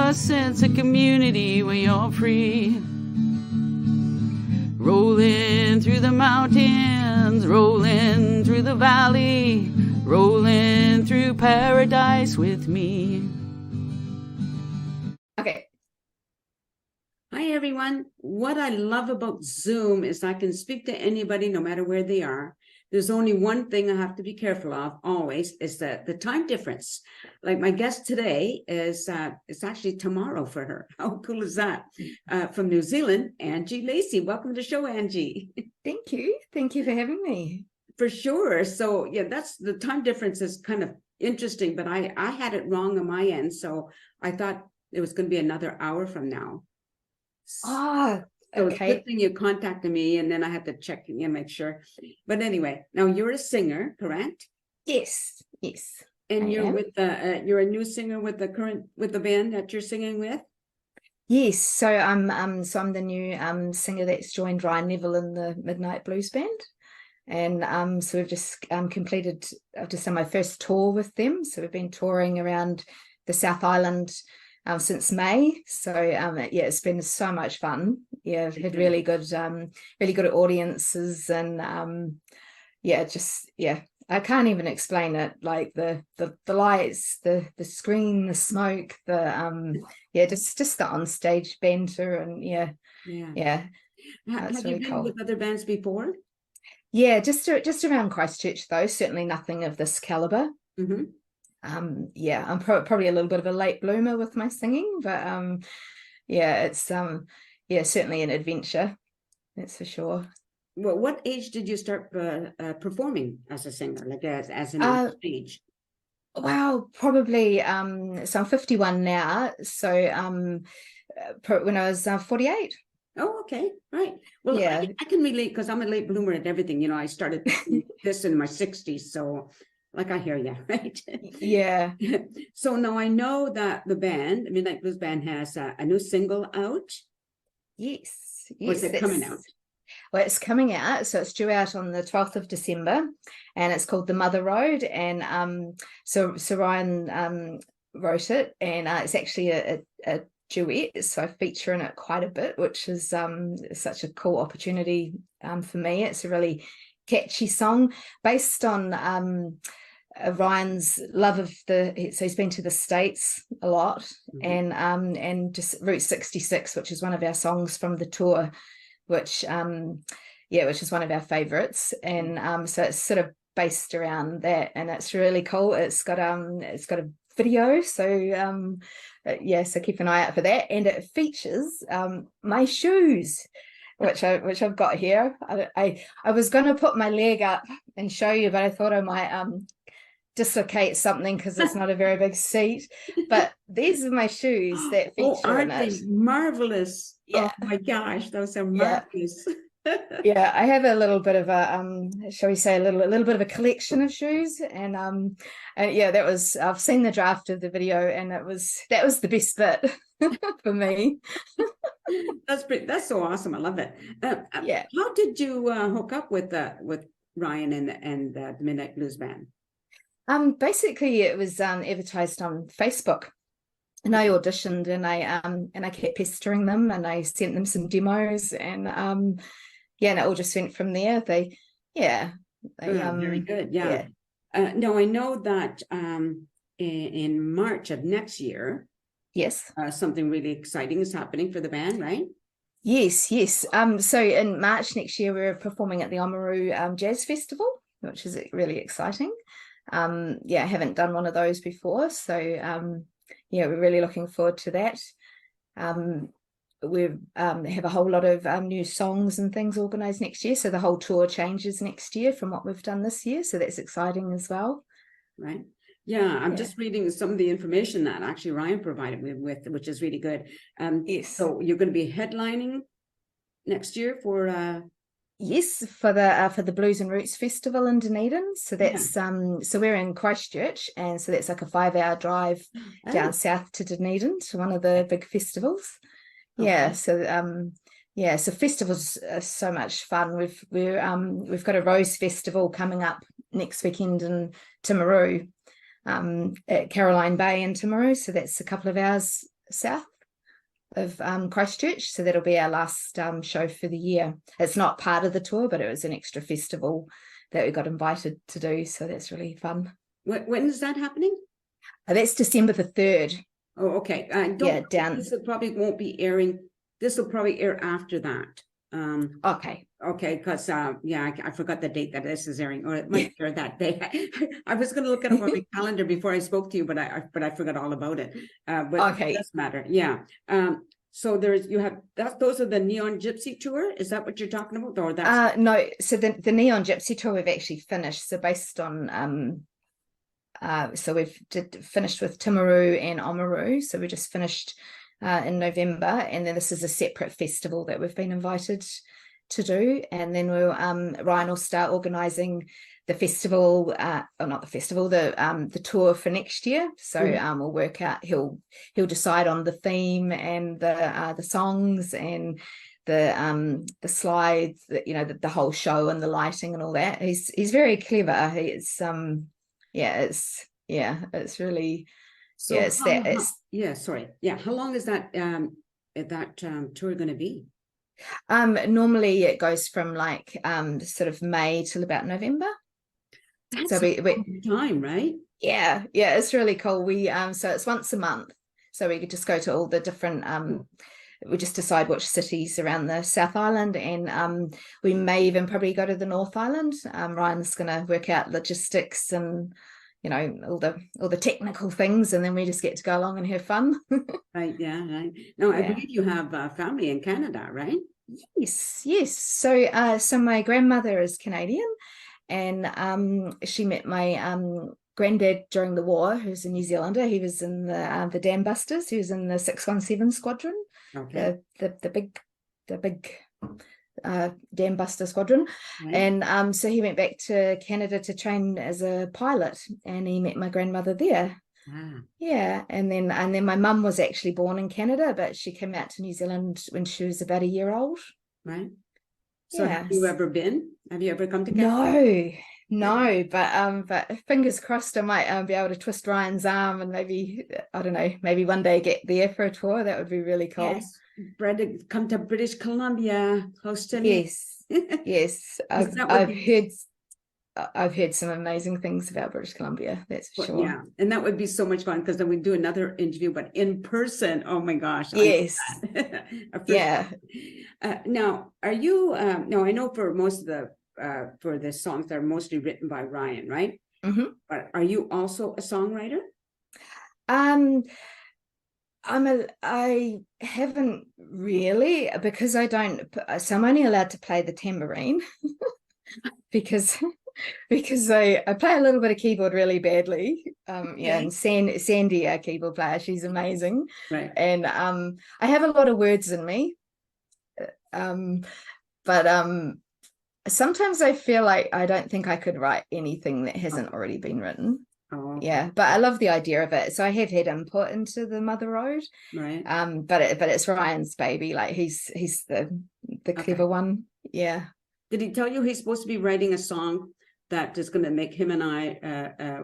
a sense of community when you're free. Rolling through the mountains, rolling through the valley, rolling through paradise with me. Okay. Hi, everyone. What I love about Zoom is I can speak to anybody no matter where they are. There's only one thing I have to be careful of always is that the time difference. Like my guest today is it's actually tomorrow for her. How cool is that? From New Zealand, Angie Lacey. Welcome to the show, Angie. Thank you. Thank you for having me. For sure. So yeah, that's the time difference is kind of interesting, but I had it wrong on my end. So I thought it was going to be another hour from now. Ah, So it's a okay. good thing you contacted me, and then I had to check and make sure. But anyway, now you're a singer, correct? Yes, yes. And I you're am. with the you're a new singer with the band that you're singing with? Yes, so I'm the new singer that's joined Ryan Neville in the Midnight Blues Band. And so we've just completed just my first tour with them. So we've been touring around the South Island since May. So yeah, it's been so much fun. Yeah, we've had really good audiences, and yeah, just yeah, I can't even explain it. Like the lights, the screen, the smoke, the yeah, just the onstage banter, and yeah. Have you really been cool. with other bands before? Yeah, just around Christchurch though. Certainly nothing of this caliber. Mm-hmm. Yeah, I'm probably a little bit of a late bloomer with my singing, but yeah, it's yeah, certainly an adventure, that's for sure. Well, what age did you start performing as a singer, like as an on stage? Wow, probably so I'm 51 now, so when I was 48. Oh, okay, right. Well, Yeah. I can relate because I'm a late bloomer at everything. You know, I started this in my 60s, so like I hear you, right? Yeah. So now I know that the band, Midnight Blues Band, has a new single out. Yes. Or is it coming out? Well, it's coming out, so it's due out on the 12th of December, and it's called The Mother Road. And so Ryan wrote it, and it's actually a duet, so I feature in it quite a bit, which is such a cool opportunity for me. It's a really catchy song based on Ryan's love of so he's been to the States a lot, mm-hmm. and just Route 66, which is one of our songs from the tour, which which is one of our favorites, and so it's sort of based around that, and it's really cool. It's got a video, so so keep an eye out for that, and it features my shoes, which I've got here. I was going to put my leg up and show you, but I thought I might dislocate something because it's not a very big seat. But these are my shoes that feature in it. Aren't they marvelous? Yeah. Oh my gosh, those are marvelous. Yeah, I have a little bit of a shall we say a little bit of a collection of shoes, and yeah, I've seen the draft of the video, and that was the best bit for me. That's so awesome. I love it. Yeah. How did you hook up with Ryan and the Midnight Blues Band? Basically it was advertised on Facebook, and I auditioned, and I kept pestering them, and I sent them some demos, and and it all just went from there. They very good. Yeah. No, I know that in March of next year, yes, something really exciting is happening for the band, right? Yes. So in March next year, we're performing at the Oamaru Jazz Festival, which is really exciting. I haven't done one of those before, so we're really looking forward to that. We have a whole lot of new songs and things organized next year, so the whole tour changes next year from what we've done this year, so that's exciting as well. Right. Yeah, I'm just reading some of the information that actually Ryan provided me with, which is really good. Yes. So you're going to be headlining next year for yes, for the Blues and Roots Festival in Dunedin. So that's so we're in Christchurch, and so that's like a 5-hour drive down south to Dunedin to one of the big festivals. Okay. So festivals are so much fun. We've got a Rose Festival coming up next weekend in Timaru, at Caroline Bay in Timaru. So that's a couple of hours south of Christchurch, so that'll be our last show for the year. It's not part of the tour, but it was an extra festival that we got invited to do, so that's really fun. When is that happening? That's December the 3rd. Oh, okay. Down. This probably won't be airing. This will probably air after that. Okay. Okay, because I forgot the date that this is airing, or it might air that day. I was going to look it up on my calendar before I spoke to you, but I forgot all about it. But okay, it does matter. Yeah. So those are the Neon Gypsy tour. Is that what you're talking about, or that's no? So the Neon Gypsy tour we've actually finished. So based on so we've finished with Timaru and Oamaru. So we just finished in November, and then this is a separate festival that we've been invited to do, and then Ryan will start organising the festival, or not the festival, the tour for next year. So we'll work out. He'll decide on the theme and the songs and the slides, the whole show and the lighting and all that. He's very clever. It's it's really. So how long is that tour going to be? Normally it goes from sort of May till about November. That's so we time, right? Yeah, it's really cool. We so it's once a month, so we could just go to all the different we just decide which cities around the South Island, and we may even probably go to the North Island. Ryan's going to work out logistics and all the technical things, and then we just get to go along and have fun. Right. No, I believe you have family in Canada, right? Yes. So my grandmother is Canadian, and she met my granddad during the war, who's a New Zealander. He was in the Dam Busters. He was in the 617 Squadron. Okay. The big Dam Buster Squadron, right. And so he went back to Canada to train as a pilot, and he met my grandmother there. Yeah, and then my mum was actually born in Canada, but she came out to New Zealand when she was about a year old. Right. So have you ever been? Have you ever come to Canada? No, but fingers crossed I might be able to twist Ryan's arm and maybe, I don't know, maybe one day get there for a tour. That would be really cool. Yes. Come to British Columbia, close to me. Yes. I've heard some amazing things about British Columbia, that's for sure. Yeah, and that would be so much fun, because then we do another interview, but in person. Oh my gosh. Yes. Yeah. Now, are you? No, I know for most of for the songs, they're mostly written by Ryan, right? Mm-hmm. But are you also a songwriter? I haven't really, because I don't. So I'm only allowed to play the tambourine because I play a little bit of keyboard really badly. And Sandy, our keyboard player, she's amazing. Right. And I have a lot of words in me. But sometimes I feel like I don't think I could write anything that hasn't already been written. Oh, okay. Yeah, but I love the idea of it. So I have had input into the Mother Road. Right. But it's Ryan's baby. Like he's the clever one. Yeah. Did he tell you he's supposed to be writing a song that is going to make him and I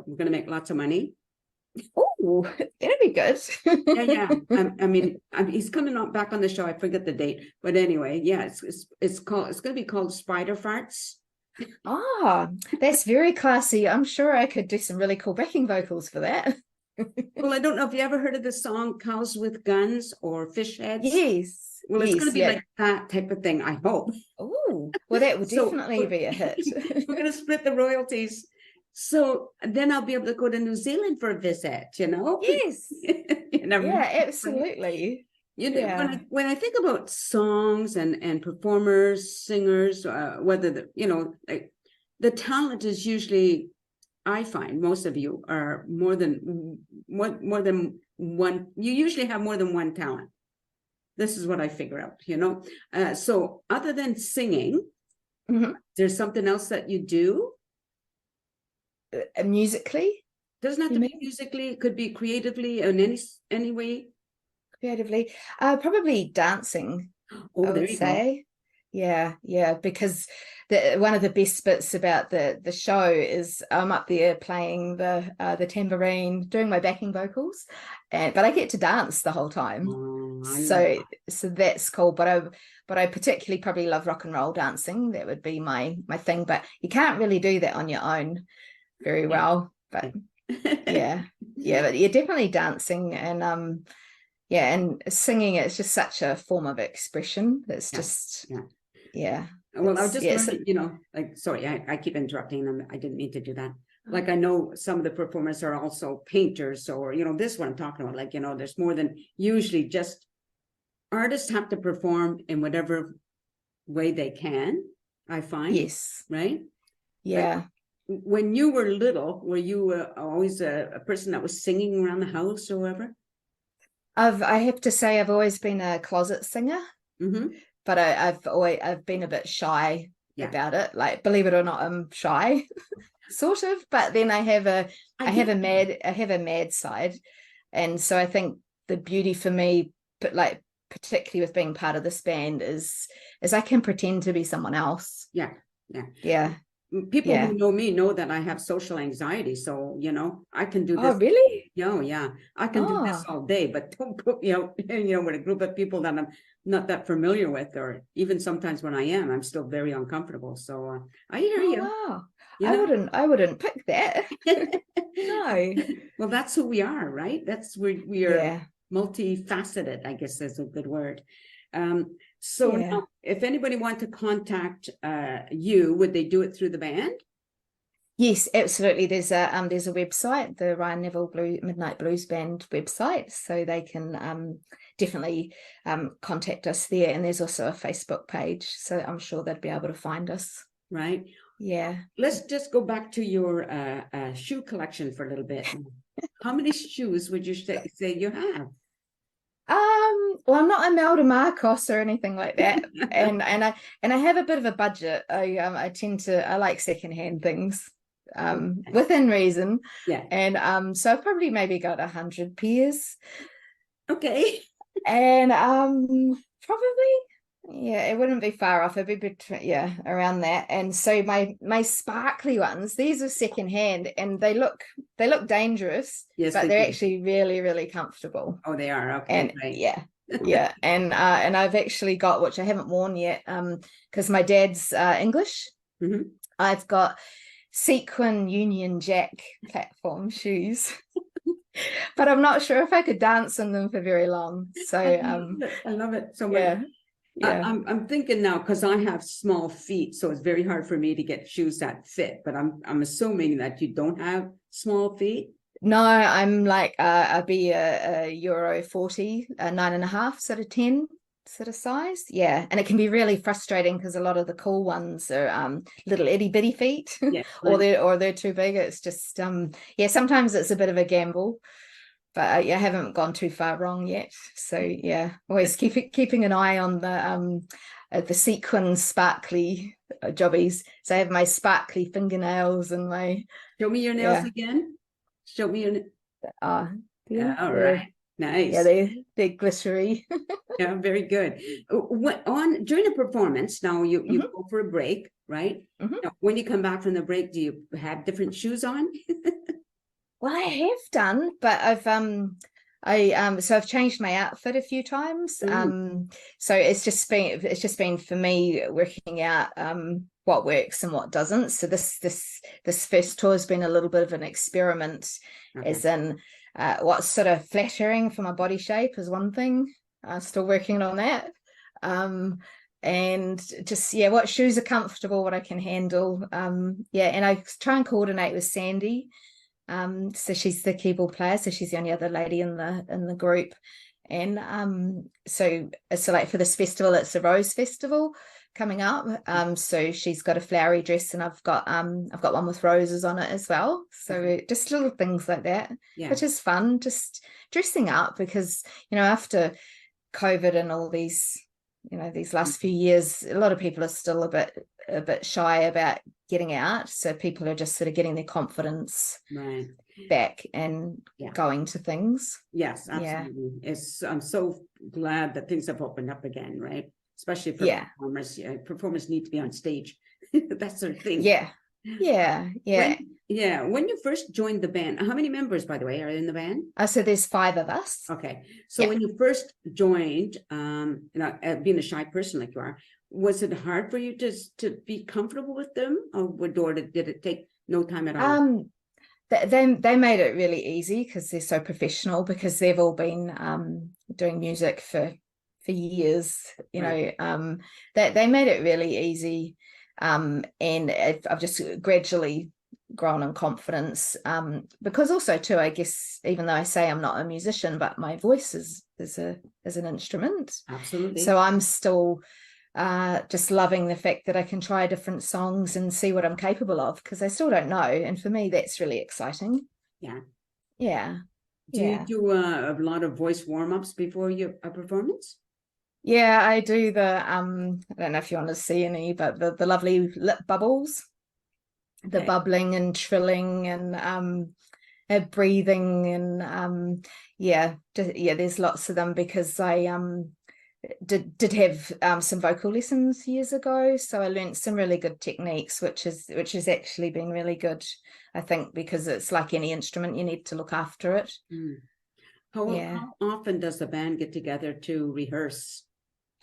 we're going to make lots of money? Oh, that'd be good. Yeah. I mean, he's coming back on the show. I forget the date, but anyway, yeah, it's going to be called Spider Farts. That's very classy. I'm sure I could do some really cool backing vocals for that. Well, I don't know if you ever heard of the song Cows with Guns or Fish Heads. Yes. Well, it's going to be like that type of thing, I hope. Oh, well, that would definitely be a hit. We're going to split the royalties. So then I'll be able to go to New Zealand for a visit, Yes. Yeah, absolutely. When I think about songs and performers, singers, whether the talent is usually, I find most of you are more than one. You usually have more than one talent. This is what I figure out, so other than singing, there's something else that you do? Musically? Doesn't have to be musically. It could be creatively in any way. Creatively, probably dancing. Oh, I would say. Yeah, because one of the best bits about the show is I'm up there playing the tambourine, doing my backing vocals, but I get to dance the whole time. So that's cool. But I particularly probably love rock and roll dancing. That would be my thing. But you can't really do that on your own very well. But yeah, but you're definitely dancing and and singing. It's just such a form of expression. It's just Well, I was just learning, like, sorry, I keep interrupting them. I didn't mean to do that. Like, I know some of the performers are also painters, or, this is what I'm talking about. Like, there's more than usually just artists have to perform in whatever way they can, I find. Yes. Right? Yeah. Like, when you were little, were you always a person that was singing around the house or whatever? I have to say I've always been a closet singer. Mm-hmm. But I've been a bit shy about it. Like, believe it or not, I'm shy, sort of. But then I have a mad side, and so I think the beauty for me, but like particularly with being part of this band, is I can pretend to be someone else. Yeah. People who know me know that I have social anxiety, so I can do this. Oh, really? Yeah, I can do this all day, but don't put me out, with a group of people that I'm not that familiar with, or even sometimes when I am, I'm still very uncomfortable. So I hear you. Wow. I wouldn't pick that. No. Well, that's who we are, right? That's where we are multifaceted, I guess is a good word. So now, if anybody wanted to contact you, would they do it through the band? Yes, absolutely. There's a website, the Ryan Neville Midnight Blues Band website, so they can definitely contact us there. And there's also a Facebook page, so I'm sure they'd be able to find us. Right. Yeah. Let's just go back to your shoe collection for a little bit. How many shoes would you say you have? Well, I'm not Imelda Marcos or anything like that, and I have a bit of a budget. I like secondhand things, within reason. Yeah. And so I've probably maybe got 100 pairs. Okay. And probably, it wouldn't be far off. It'd be around that. And so my sparkly ones, these are secondhand, and they look dangerous. Yes, but they're actually really, really comfortable. Oh, they are. Okay. And right. and I've actually got, which I haven't worn yet, because my dad's English. Mm-hmm. I've got sequin Union Jack platform shoes. But I'm not sure if I could dance in them for very long. So I love it so much. Yeah. I'm thinking now, because I have small feet, so it's very hard for me to get shoes that fit. But I'm assuming that you don't have small feet. No, I'm like I'd be a Euro 40, a 9.5 sort of 10 sort of size. Yeah, and it can be really frustrating because a lot of the cool ones are little itty bitty feet, or they're too big. It's just sometimes it's a bit of a gamble, but I haven't gone too far wrong yet. So always keeping an eye on the sequin sparkly jobbies. So I have my sparkly fingernails and my. Show me your nails again. Show me your. All right. Nice. Yeah, they're glittery. Yeah, very good. During a performance, now you go for a break, right? Mm-hmm. Now, when you come back from the break, do you have different shoes on? Well, I have done, but I've changed my outfit a few times. So it's just been for me working out what works and what doesn't. So this first tour has been a little bit of an experiment, as in what's sort of flattering for my body shape is one thing. Still working on that. And just what shoes are comfortable, what I can handle. And I try and coordinate with Sandy. So she's the keyboard player, so she's the only other lady in the group. And so like for this festival, it's a Rose Festival coming up. So she's got a flowery dress, and I've got one with roses on it as well. So just little things like that, which is fun, just dressing up, because after COVID and all these last few years, a lot of people are still a bit shy about getting out. So people are just sort of getting their confidence back and going to things. Yes, absolutely. I'm so glad that things have opened up again, right? especially for performers. Yeah, performers need to be on stage. That sort of thing. Yeah. When you first joined the band, how many members, by the way, are in the band? So there's 5 of us. Okay. So when you first joined, being a shy person like you are, was it hard for you to be comfortable with them, or did it take no time at all? They made it really easy because they're so professional, because they've all been doing music for years, Right. they made it really easy. And I've just gradually grown in confidence, because also too, I guess, even though I say I'm not a musician, but my voice is an instrument. Absolutely. So I'm still just loving the fact that I can try different songs and see what I'm capable of, because I still don't know, and for me that's really exciting. Do you do a lot of voice warm-ups before a performance? I do the I don't know if you want to see any, but the lovely lip bubbles, the bubbling and trilling and breathing, and there's lots of them, because I did have some vocal lessons years ago, so I learned some really good techniques, which has actually been really good, I think, because it's like any instrument, you need to look after it. How often does the band get together to rehearse?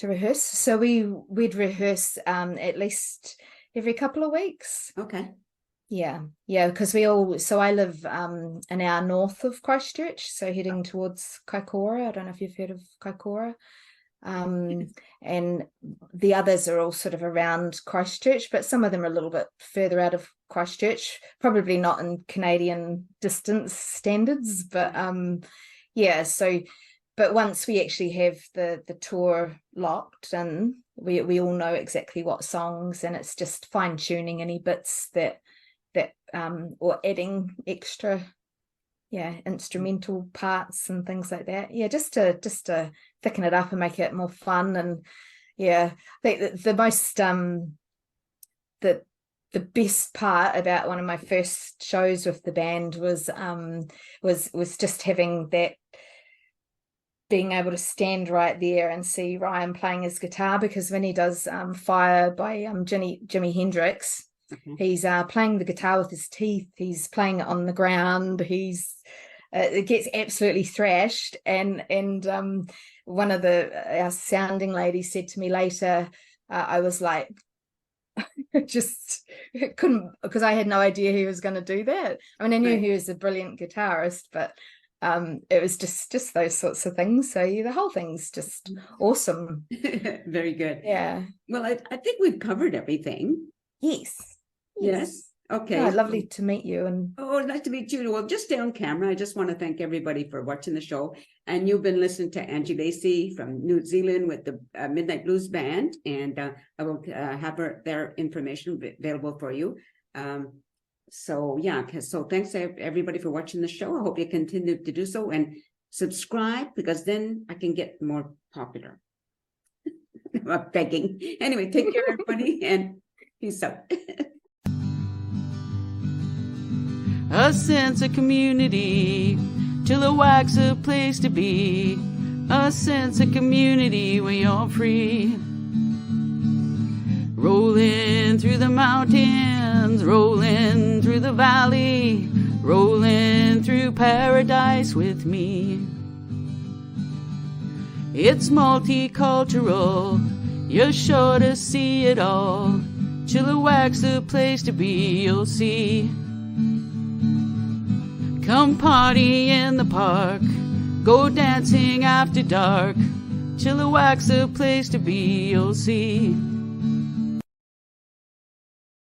So we'd rehearse at least every couple of weeks. Okay. Because I live an hour north of Christchurch, so heading towards Kaikoura. I don't know if you've heard of Kaikoura. And the others are all sort of around Christchurch, but some of them are a little bit further out of Christchurch, probably not in Canadian distance standards, but but once we actually have the tour locked in, we all know exactly what songs, and it's just fine-tuning any bits that or adding extra instrumental parts and things like that, just to thicken it up and make it more fun. And I think the most the best part about one of my first shows with the band was just having that, being able to stand right there and see Ryan playing his guitar, because when he does Fire by Jimi Hendrix, he's playing the guitar with his teeth, he's playing it on the ground, it gets absolutely thrashed, and one of our sounding ladies said to me later, I was like, just couldn't, because I had no idea he was going to do that. I mean, I knew he was a brilliant guitarist, but it was just those sorts of things. So the whole thing's just awesome. Very good. Well, I think we've covered everything. Yes. Okay. Lovely to meet you. And nice to meet you. Well, just stay on camera. I just want to thank everybody for watching the show. And you've been listening to Angie Lacey from New Zealand with the Midnight Blues Band, and I will have their information available for you. So thanks everybody for watching the show. I hope you continue to do so and subscribe, because then I can get more popular. I'm begging. Anyway, take care, everybody, and peace out. A sense of community, Chilliwack's a place to be. A sense of community where you're free. Rolling through the mountains, rolling through the valley, rolling through paradise with me. It's multicultural, you're sure to see it all. Chilliwack's the place to be, you'll see. Come party in the park, go dancing after dark. Chilliwack's the place to be, you'll see.